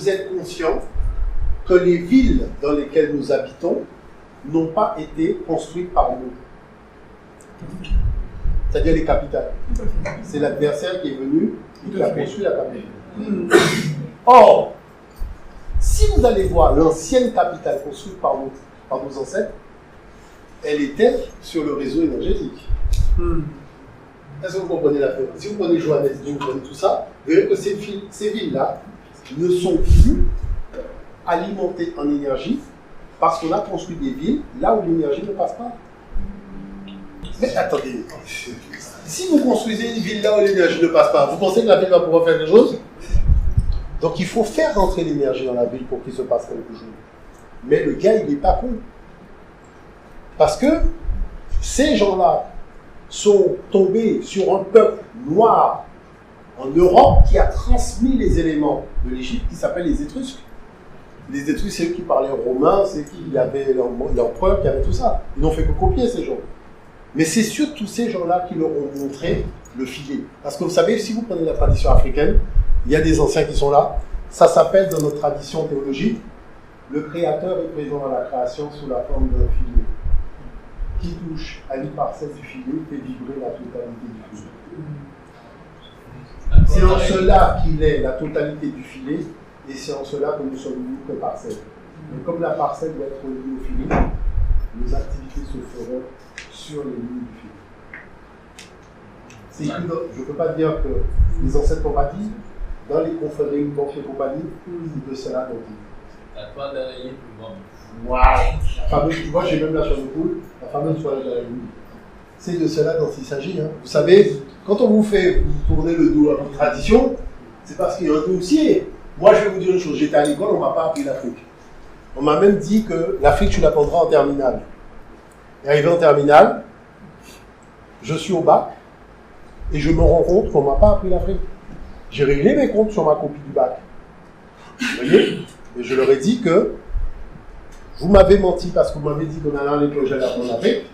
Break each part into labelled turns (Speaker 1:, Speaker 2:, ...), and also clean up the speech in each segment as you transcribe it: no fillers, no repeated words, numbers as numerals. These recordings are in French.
Speaker 1: vous êtes conscient que les villes dans lesquelles nous habitons n'ont pas été construites par nous. C'est-à-dire les capitales. C'est l'adversaire qui est venu et qui a construit la capitale. Or, si vous allez voir l'ancienne capitale construite par nos ancêtres, elle était sur le réseau énergétique. Est-ce que vous comprenez l'affaire? Si vous prenez Johannesburg, vous prenez tout ça, vous verrez que ces villes-là ne sont plus alimentées en énergie parce qu'on a construit des villes là où l'énergie ne passe pas. Mais attendez, si vous construisez une ville là où l'énergie ne passe pas, vous pensez que la ville va pouvoir faire quelque chose? Donc il faut faire rentrer l'énergie dans la ville pour qu'il se passe quelque chose. Mais le gars, il n'est pas con. Parce que ces gens-là sont tombés sur un peuple noir en Europe qui a transmis les éléments de l'Égypte qui s'appellent les Étrusques. Les Étrusques, c'est eux qui parlaient romain, c'est qui avaient l'empereur, qui avait tout ça. Ils n'ont fait que copier ces gens. Mais c'est surtout ces gens-là qui leur ont montré le filet. Parce que vous savez, si vous prenez la tradition africaine, il y a des anciens qui sont là. Ça s'appelle dans notre tradition théologique, le Créateur est présent dans la création sous la forme d'un filet. Qui touche à une parcelle du filet fait vibrer la totalité du filet. C'est en cela qu'il est la totalité du filet, et c'est en cela que nous sommes unis que parcelle. Mais comme la parcelle doit être reliée au filet, nos activités se feront sur les lignes du filet. Je ne peux pas dire que les ancêtres compatissent, dans les conférences, banques et compagnie, de cela dont ils.
Speaker 2: La toile d'araignée plus grande.
Speaker 1: Waouh! Tu vois, j'ai même la chambre de poule, la fameuse toile d'araignée. C'est de cela dont il s'agit. Hein. Vous savez, quand on vous fait tourner le dos à votre tradition, c'est parce qu'il y a un dossier. Moi, je vais vous dire une chose, j'étais à l'école, on ne m'a pas appris l'Afrique. On m'a même dit que l'Afrique, tu l'apprendras en terminale. Et arrivé en terminale, je suis au bac, et je me rends compte qu'on ne m'a pas appris l'Afrique. J'ai réglé mes comptes sur ma copie du bac. Vous voyez? Et je leur ai dit que vous m'avez menti parce que vous m'avez dit qu'on allait à l'école, j'allais apprendre l'Afrique.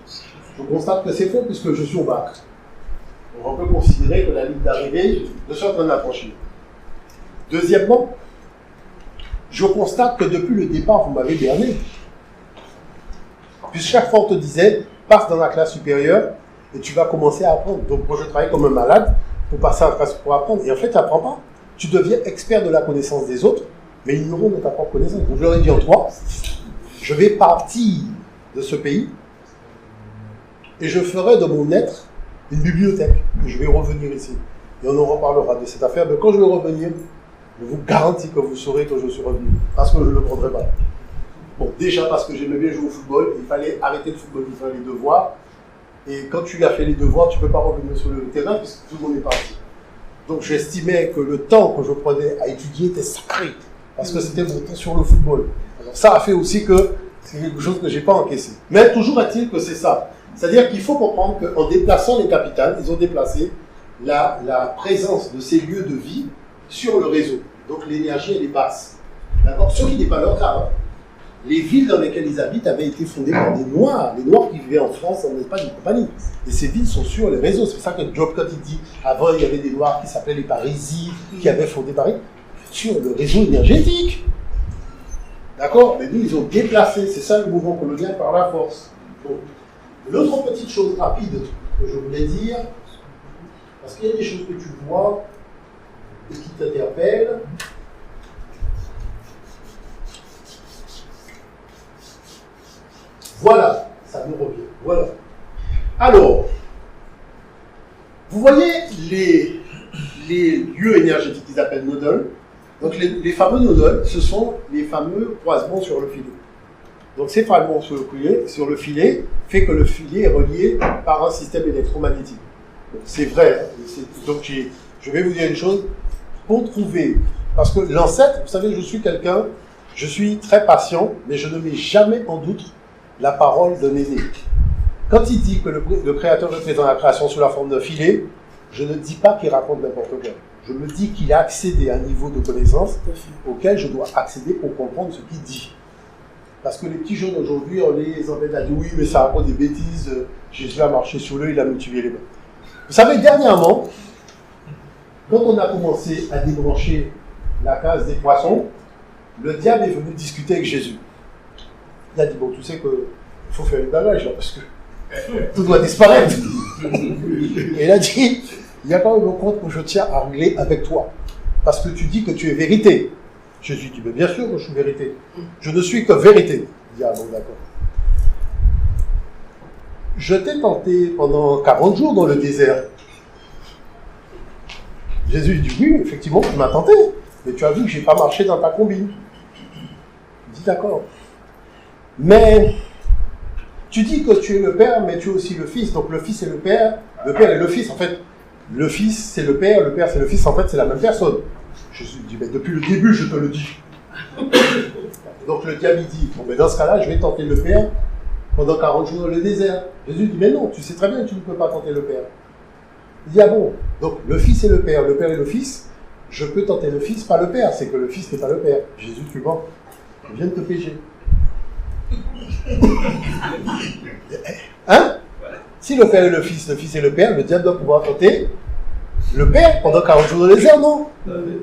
Speaker 1: Je constate que c'est faux puisque je suis au bac. Donc on peut considérer que la ligne d'arrivée, je suis en train de la franchir. Deuxièmement, je constate que depuis le départ, vous m'avez berné. Puisque chaque fois on te disait, passe dans la classe supérieure et tu vas commencer à apprendre. Donc moi je travaille comme un malade pour passer en classe pour apprendre. Et en fait, tu n'apprends pas. Tu deviens expert de la connaissance des autres, mais ignorant de ta propre connaissance. Donc je leur ai dit en toi, je vais partir de ce pays et je ferai de mon être une bibliothèque. Et je vais revenir ici. Et on en reparlera de cette affaire. Mais quand je vais revenir, je vous garantis que vous saurez que je suis revenu. Parce que je ne le prendrai pas. Bon, déjà parce que j'aimais bien jouer au football, il fallait arrêter le football, il fallait les devoirs. Et quand tu as fait les devoirs, tu ne peux pas revenir sur le terrain puisque tout le monde est parti. Donc j'estimais que le temps que je prenais à étudier était sacré. Parce que c'était mon temps sur le football. Alors ça a fait aussi que c'est quelque chose que je n'ai pas encaissé. Mais toujours est-il que c'est ça. C'est-à-dire qu'il faut comprendre qu'en déplaçant les capitales, ils ont déplacé la présence de ces lieux de vie sur le réseau. Donc l'énergie, elle est basse. D'accord? Ce qui n'est pas leur cas. Hein. Les villes dans lesquelles ils habitent avaient été fondées par des Noirs. Les Noirs qui vivaient en France, en Espagne et compagnie. Et ces villes sont sur les réseaux. C'est pour ça que Job, quand il dit, avant il y avait des Noirs qui s'appelaient les Parisiens, qui avaient fondé Paris, sur le réseau énergétique. D'accord? Mais nous, ils ont déplacé. C'est ça le mouvement colonial par la force. Donc, l'autre petite chose rapide que je voulais dire, parce qu'il y a des choses que tu vois et qui t'interpellent. Voilà, ça nous revient. Voilà. Alors, vous voyez les lieux énergétiques qu'ils appellent nodal. Donc les fameux nodal, ce sont les fameux croisements sur le filet. Donc ces fragments sur le filet fait que le filet est relié par un système électromagnétique. C'est vrai. Hein, donc je vais vous dire une chose. Pour trouver, parce que l'ancêtre, vous savez, je suis très patient, mais je ne mets jamais en doute la parole d'un aîné. Quand il dit que le Créateur est présent dans la création sous la forme d'un filet, je ne dis pas qu'il raconte n'importe quoi. Je me dis qu'il a accédé à un niveau de connaissance auquel je dois accéder pour comprendre ce qu'il dit. Parce que les petits jeunes aujourd'hui, on les embête à dire oui, mais ça raconte des bêtises, Jésus a marché sur l'eau, il a mutilé les mains. Vous savez, dernièrement, quand on a commencé à débrancher la case des poissons, le diable est venu discuter avec Jésus. Il a dit, bon, tu sais qu'il faut faire une bagage, là, parce que tout doit disparaître. Et il a dit, il y a quand même un compte que je tiens à régler avec toi. Parce que tu dis que tu es vérité. Jésus dit, mais bien sûr que je suis vérité. Je ne suis que vérité. Il dit, ah bon, d'accord. Je t'ai tenté pendant 40 jours dans le désert. Jésus dit, oui, effectivement, tu m'as tenté. Mais tu as vu que je n'ai pas marché dans ta combine. Il dit, d'accord. Mais tu dis que tu es le Père, mais tu es aussi le Fils. Donc le Fils et le Père et le Fils. En fait, le Fils c'est le Père c'est le Fils. En fait, c'est la même personne. Jésus dit, mais depuis le début, je te le dis. Donc le diable dit, bon, mais dans ce cas-là, je vais tenter le Père pendant 40 jours dans le désert. Jésus dit, mais non, tu sais très bien que tu ne peux pas tenter le Père. Il dit, ah bon, donc le Fils et le Père et le Fils, je peux tenter le Fils, pas le Père. C'est que le Fils n'est pas le Père. Jésus, tu mens. Je viens de te pécher. Hein? Si le Père et le Fils et le Père, le diable doit pouvoir tenter le Père pendant 40 jours dans le désert, non?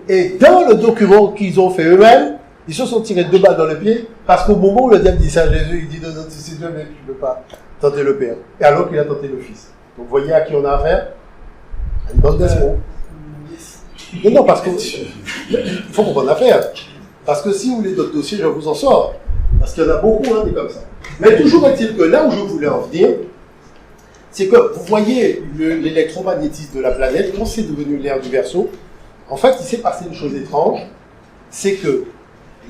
Speaker 1: Et dans le document qu'ils ont fait eux-mêmes, ils se sont tirés 2 balles dans le pied, parce qu'au moment où le diable dit ça à Jésus, il dit, non, c'est Dieu, mais tu ne peux pas tenter le Père. Et alors qu'il a tenté le Fils. Donc vous voyez à qui on a affaire? À une bande d'escrocs. Non, parce que il faut qu'on ait affaire. Parce que si vous voulez d'autres dossiers, je vous en sors. Parce qu'il y en a beaucoup, hein, des comme ça. Mais toujours est-il que là où je voulais en venir, c'est que vous voyez l'électromagnétisme de la planète, quand c'est devenu l'ère du Verseau, en fait, il s'est passé une chose étrange, c'est que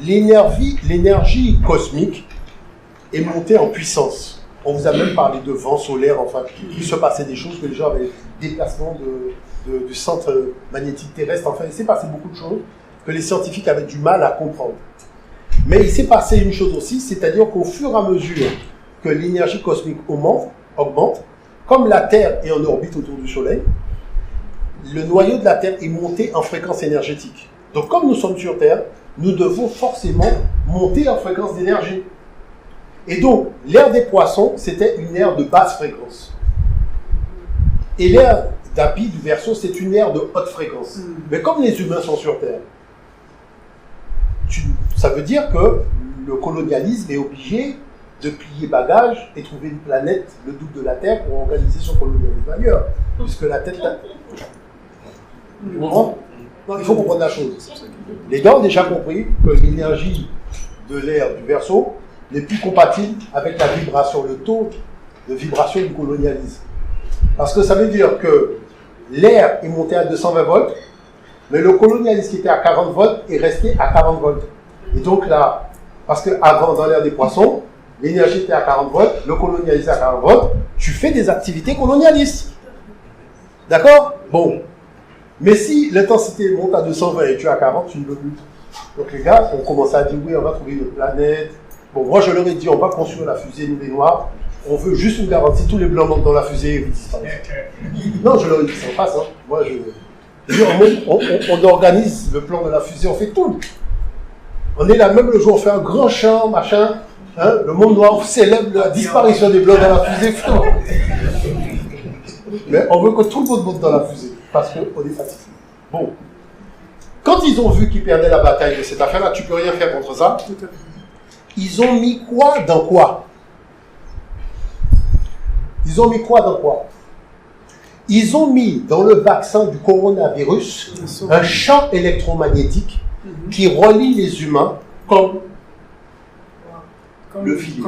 Speaker 1: l'énergie cosmique est montée en puissance. On vous a même parlé de vent solaire, enfin, il se passait des choses, que les gens avaient des déplacements du centre magnétique terrestre, enfin, il s'est passé beaucoup de choses que les scientifiques avaient du mal à comprendre. Mais il s'est passé une chose aussi, c'est-à-dire qu'au fur et à mesure que l'énergie cosmique augmente, comme la Terre est en orbite autour du Soleil, le noyau de la Terre est monté en fréquence énergétique. Donc comme nous sommes sur Terre, nous devons forcément monter en fréquence d'énergie. Et donc, l'ère des poissons, c'était une ère de basse fréquence. Et l'ère d'Api, du Verseau, c'est une ère de haute fréquence. Mais comme les humains sont sur Terre, ça veut dire que le colonialisme est obligé de plier bagage et trouver une planète, le double de la Terre, pour organiser son colonialisme ailleurs. Puisque la tête... Non, il faut comprendre la chose. Les gens ont déjà compris que l'énergie de l'ère du Verseau n'est plus compatible avec la vibration, le taux de vibration du colonialisme. Parce que ça veut dire que l'air est monté à 220 volts, mais le colonialisme qui était à 40 volts est resté à 40 volts. Et donc là, parce qu'avant, dans l'ère des poissons, l'énergie était à 40 volts, le colonialisme à 40 volts, tu fais des activités colonialistes. D'accord? Bon. Mais si l'intensité monte à 220 et tu es à 40, tu ne peux plus. Donc les gars ont commencé à dire, oui, on va trouver une planète. Bon, moi je leur ai dit, on va construire la fusée, nous les Noirs. On veut juste une garantie, tous les blancs montent dans la fusée et ils disparaissent. Non, je leur ai dit, ça passe. Hein. Moi, on organise le plan de la fusée, on fait tout. On est là même le jour, on fait un grand chant, machin. Hein, le monde noir célèbre la disparition des blancs dans la fusée. Mais on veut que tout le monde monte dans la fusée, parce qu'on est fatigué. Bon. Quand ils ont vu qu'ils perdaient la bataille de cette affaire-là, tu ne peux rien faire contre ça. Ils ont mis quoi dans quoi? Ils ont mis quoi dans quoi? Ils ont mis dans le vaccin du coronavirus un champ électromagnétique qui relie les humains comme le filet.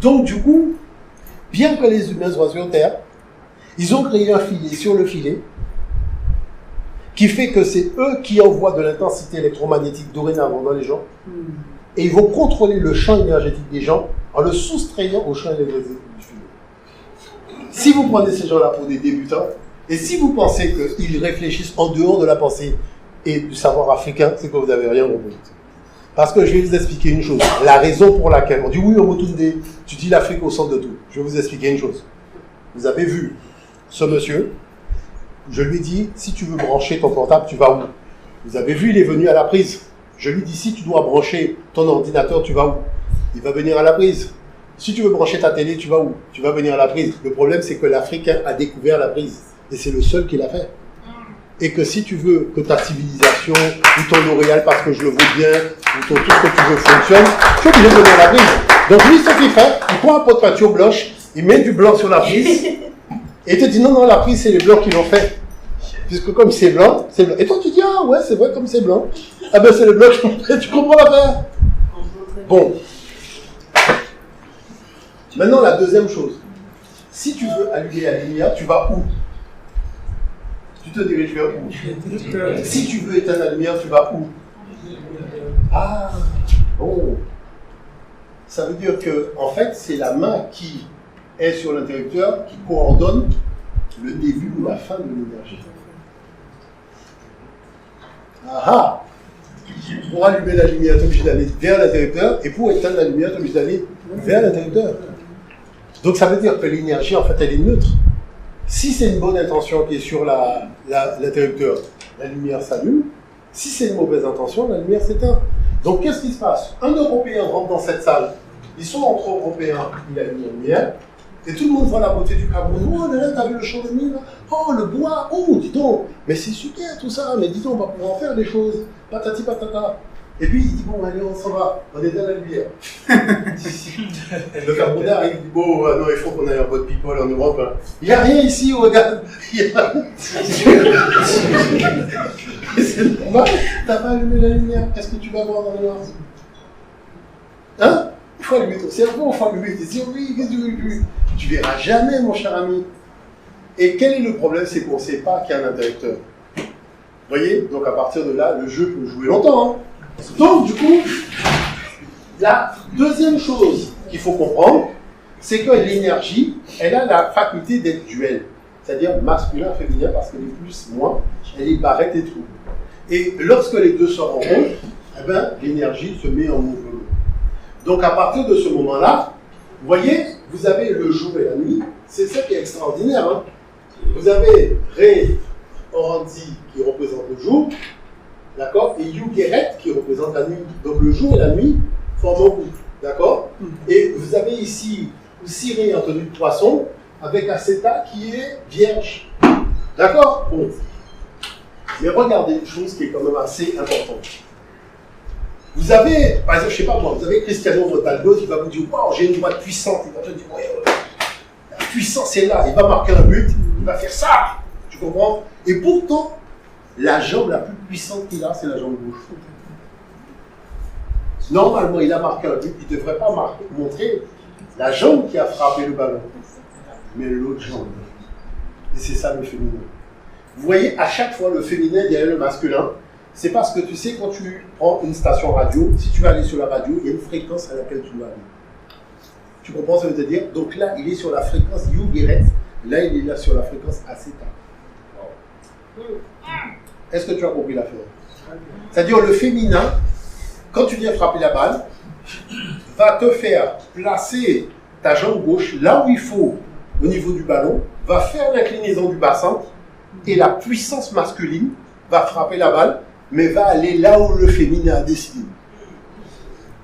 Speaker 1: Donc du coup, bien que les humains soient sur Terre, ils ont créé un filet sur le filet qui fait que c'est eux qui envoient de l'intensité électromagnétique dorénavant dans les gens et ils vont contrôler le champ énergétique des gens en le soustrayant au champ énergétique du filet. Si vous prenez ces gens-là pour des débutants et si vous pensez qu'ils réfléchissent en dehors de la pensée et du savoir africain, c'est que vous n'avez rien compris. Parce que je vais vous expliquer une chose. La raison pour laquelle on dit oui, Omotunde, tu dis l'Afrique au centre de tout. Je vais vous expliquer une chose. Vous avez vu ce monsieur, je lui ai dit, si tu veux brancher ton portable, tu vas où? Vous avez vu, il est venu à la prise. Je lui dis, si tu dois brancher ton ordinateur, tu vas où? Il va venir à la prise. Si tu veux brancher ta télé, tu vas où? Tu vas venir à la prise. Le problème, c'est que l'Africain a découvert la prise. Et c'est le seul qui l'a fait. Et que si tu veux que ta civilisation passion, ou ton L'Oréal parce que je le vaux bien, ou ton tout ce que tu veux fonctionne, tu es obligé de donner la prise. Donc lui, ce qu'il fait, il prend un pot de peinture blanche, il met du blanc sur la prise, et il te dit non, la prise, c'est les blancs qui l'ont fait. Puisque comme c'est blanc, c'est blanc. Et toi, tu dis, ah ouais, c'est vrai, comme c'est blanc. Ah ben, c'est les blancs qui l'ont fait, tu comprends l'affaire? Bon. Maintenant, la deuxième chose. Si tu veux allumer la lumière, tu vas où? Tu te diriges vers où? Si tu veux éteindre la lumière, tu vas où? Ah, bon. Ça veut dire que, en fait, c'est la main qui est sur l'interrupteur qui coordonne le début ou la fin de l'énergie. Ah! Pour allumer la lumière, tu es obligé d'aller vers l'interrupteur, et pour éteindre la lumière, tu es obligé d'aller vers l'interrupteur. Donc ça veut dire que l'énergie, en fait, elle est neutre. Si c'est une bonne intention qui est sur l'interrupteur, la lumière s'allume. Si c'est une mauvaise intention, la lumière s'éteint. Donc qu'est-ce qui se passe? Un Européen rentre dans cette salle. Ils sont entre Européens, il allume la lumière. Et tout le monde voit la beauté du Cameroun. Oh là là, t'as vu le champ de mine? Oh, le bois. Oh, dis donc. Mais c'est super tout ça. Mais dis donc, on va pouvoir en faire des choses. Patati patata. Et puis il dit, bon, allez, on s'en va. On est dans la lumière. Le Camerounais arrive, il dit, bon, non, il faut qu'on aille en mode people en Europe. Hein. Il n'y a rien ici, regarde. C'est normal. T'as pas allumé la lumière. Qu'est-ce que tu vas voir dans le noir? Hein? Il faut allumer ton cerveau, il faut allumer tes yeux. Tu verras jamais, mon cher ami. Et quel est le problème? C'est qu'on ne sait pas qu'il y a un interrupteur. Vous voyez? Donc à partir de là, le jeu peut jouer longtemps. Hein. Donc du coup, la deuxième chose qu'il faut comprendre, c'est que l'énergie, elle a la faculté d'être duel. C'est-à-dire masculin, féminin, parce qu'elle est plus, moins, elle est barrette et tout. Et lorsque les deux se rencontrent, eh ben, l'énergie se met en mouvement. Donc à partir de ce moment-là, vous voyez, vous avez le jour et la nuit, c'est ça qui est extraordinaire. Hein. Vous avez Ré Orandi qui représente le jour, d'accord, et Yu-Geret qui représente la nuit. Donc le jour et la nuit forment un couple, d'accord. Et vous avez ici Siré en tenue de poisson avec Aceta qui est vierge, d'accord. Bon. Mais regardez une chose qui est quand même assez importante. Vous avez, par exemple, je ne sais pas moi, vous avez Cristiano Ronaldo qui va vous dire, waouh, j'ai une droite puissante. Il va te dire, ouais, la puissance est là, il va marquer un but, il va faire ça. Tu comprends? Et pourtant, la jambe la plus puissante qu'il a, c'est la jambe gauche. Normalement, il a marqué un but, il ne devrait pas montrer la jambe qui a frappé le ballon, mais l'autre jambe. Et c'est ça le féminin. Vous voyez, à chaque fois, le féminin derrière le masculin, c'est parce que tu sais, quand tu prends une station radio, si tu vas aller sur la radio, il y a une fréquence à laquelle tu vas aller. Tu comprends ce que je veux te dire? Donc là, il est sur la fréquence Yu-Geret, là, il est là sur la fréquence Aceta. Est-ce que tu as compris l'affaire? C'est-à-dire, le féminin, quand tu viens frapper la balle, va te faire placer ta jambe gauche là où il faut, au niveau du ballon, va faire l'inclinaison du bassin, et la puissance masculine va frapper la balle, mais va aller là où le féminin a décidé.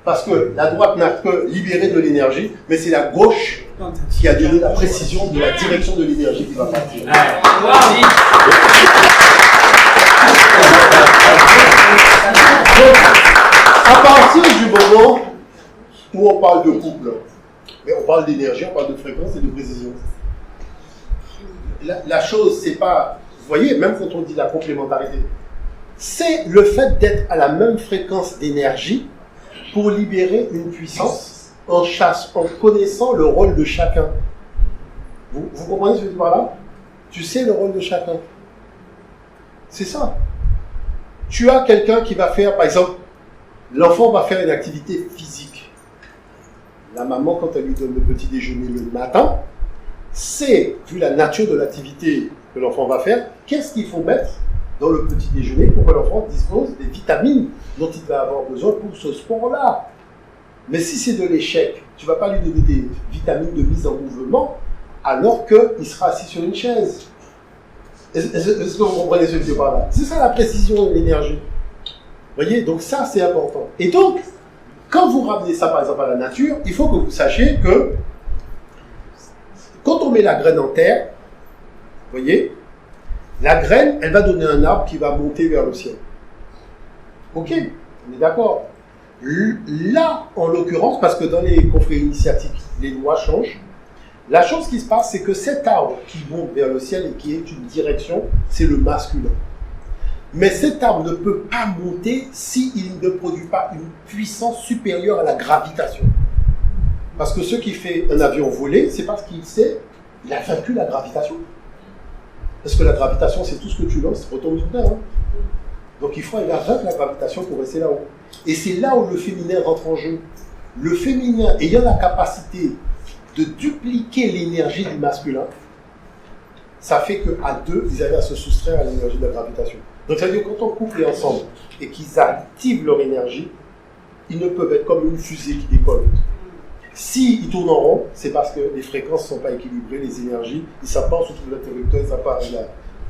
Speaker 1: Parce que la droite n'a que libéré de l'énergie, mais c'est la gauche qui a donné la précision de la direction de l'énergie qui va partir. Donc, à partir du moment où on parle de couple, mais on parle d'énergie, on parle de fréquence et de précision. La chose, c'est pas, vous voyez, même quand on dit la complémentarité, c'est le fait d'être à la même fréquence d'énergie pour libérer une puissance en connaissant le rôle de chacun. Vous comprenez ce que je dis par là? Tu sais le rôle de chacun. C'est ça. Tu as quelqu'un qui va faire, par exemple, l'enfant va faire une activité physique. La maman, quand elle lui donne le petit déjeuner le matin, c'est, vu la nature de l'activité que l'enfant va faire, qu'est-ce qu'il faut mettre dans le petit déjeuner pour que l'enfant dispose des vitamines dont il va avoir besoin pour ce sport-là. Mais si c'est de l'échec, tu ne vas pas lui donner des vitamines de mise en mouvement alors qu'il sera assis sur une chaise. Est-ce que vous comprenez ce que je dis par là? C'est ça la précision de l'énergie. Vous voyez, donc ça c'est important. Et donc, quand vous ramenez ça par exemple à la nature, il faut que vous sachiez que quand on met la graine en terre, vous voyez, la graine, elle va donner un arbre qui va monter vers le ciel. Ok, on est d'accord. Là, en l'occurrence, parce que dans les conflits initiatiques, les lois changent, la chose qui se passe, c'est que cet arbre qui monte vers le ciel et qui est une direction, c'est le masculin. Mais cet arbre ne peut pas monter s'il ne produit pas une puissance supérieure à la gravitation. Parce que ce qui fait un avion voler, c'est parce qu'il sait, il a vaincu la gravitation. Parce que la gravitation, c'est tout ce que tu lances, retombe sur Terre. Hein. Donc il faut aller vaincre la gravitation pour rester là-haut. Et c'est là où le féminin rentre en jeu. Le féminin ayant la capacité de dupliquer l'énergie du masculin, ça fait qu'à deux, ils arrivent à se soustraire à l'énergie de la gravitation. Donc ça veut dire que quand on couple ensemble et qu'ils activent leur énergie, ils ne peuvent être comme une fusée qui décolle. S'ils tournent en rond, c'est parce que les fréquences ne sont pas équilibrées, les énergies, ils ne savent pas, on se trouve l'interrupteur, ils ne savent pas.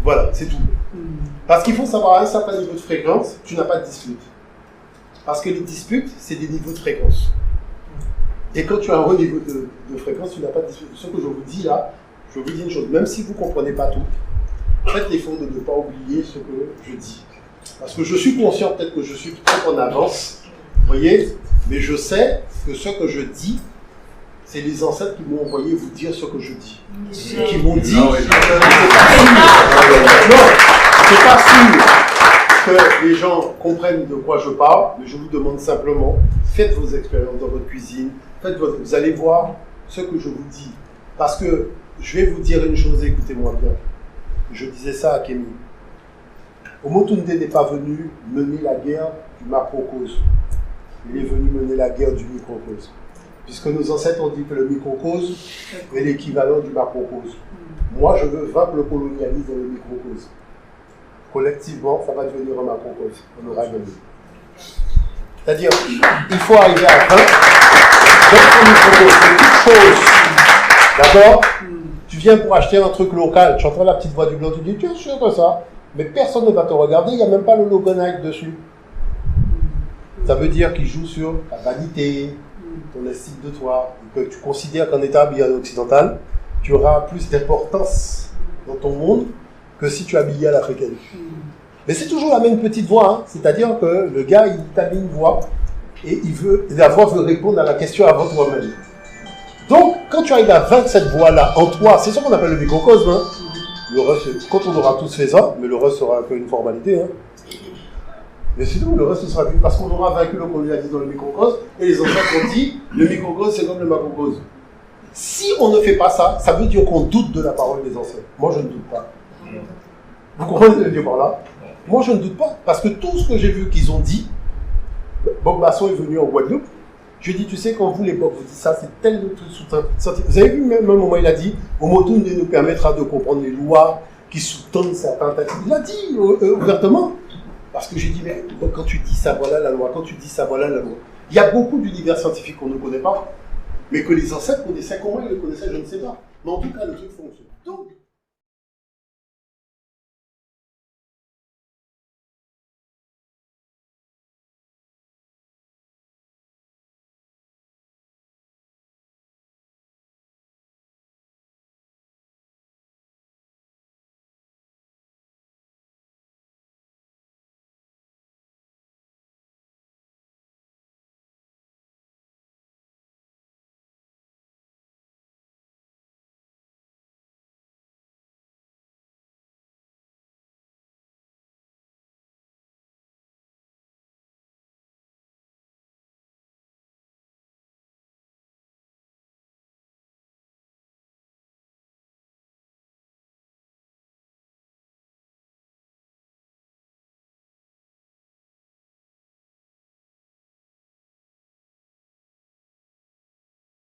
Speaker 1: Voilà, c'est tout. Parce qu'il faut savoir, à un certain niveau de fréquence, tu n'as pas de dispute. Parce que les disputes, c'est des niveaux de fréquence. Et quand tu as un haut niveau de fréquence, tu n'as pas de dispute. Ce que je vous dis là, je vous dis une chose, même si vous ne comprenez pas tout, faites l'effort de ne pas oublier ce que je dis. Parce que je suis conscient peut-être que je suis trop en avance, vous voyez, mais je sais que ce que je dis, c'est les ancêtres qui m'ont envoyé vous dire ce que je dis. Et qui m'ont dit, c'est pas sûr que les gens comprennent de quoi je parle, mais je vous demande simplement, faites vos expériences dans votre cuisine, vous allez voir ce que je vous dis. Parce que je vais vous dire une chose, écoutez-moi bien. Je disais ça à Kémy. Omotunde n'est pas venu mener la guerre du macrocosme. Il est venu mener la guerre du microcosme. Puisque nos ancêtres ont dit que le microcosme est l'équivalent du macrocosme. Moi, je veux vaincre le colonialisme dans le microcosme. Collectivement, ça va devenir un macrocosme. On aura gagné. C'est-à-dire, il faut arriver à vaincre le microcosme. C'est toute chose. D'accord? Tu viens pour acheter un truc local, tu entends la petite voix du blanc, tu dis, tu es sûr que ça? Mais personne ne va te regarder, il n'y a même pas le logo Nike dessus. Ça veut dire qu'il joue sur ta vanité, ton estime de toi, que tu considères qu'en étant habillé en occidental, tu auras plus d'importance dans ton monde que si tu es habillé à l'africaine. Mais c'est toujours la même petite voix, hein. C'est-à-dire que le gars, il t'a mis une voix, et la voix veut répondre à la question avant toi-même. Donc, quand tu arrives à vaincre cette voix-là en toi, c'est ça qu'on appelle le microcosme. Hein. Le reste, quand on aura tous fait ça, mais le reste sera un peu une formalité. Hein. Mais sinon, le reste sera plus parce qu'on aura vaincu le colonialisme dans le microcosme, et les ancêtres ont dit, le microcosme c'est comme le macrocosme. Si on ne fait pas ça, ça veut dire qu'on doute de la parole des ancêtres. Moi, je ne doute pas. Vous comprenez ce que je veux dire par là? Moi, je ne doute pas, parce que tout ce que j'ai vu qu'ils ont dit, Bob Masson est venu en Guadeloupe, je lui ai dit, tu sais, quand vous, l'époque, vous dites ça, c'est tel truc sous-tendu. Vous avez vu, même un moment, il a dit, Omotunde nous permettra de comprendre les lois qui sous-tendent certains textes. Il l'a dit ouvertement. Parce que j'ai dit, mais quand tu dis ça, voilà la loi, quand tu dis ça, voilà la loi. Il y a beaucoup d'univers scientifiques qu'on ne connaît pas, mais que les ancêtres connaissaient. Comment ils le connaissaient, je ne sais pas. Mais en tout cas, le truc fonctionne. Donc,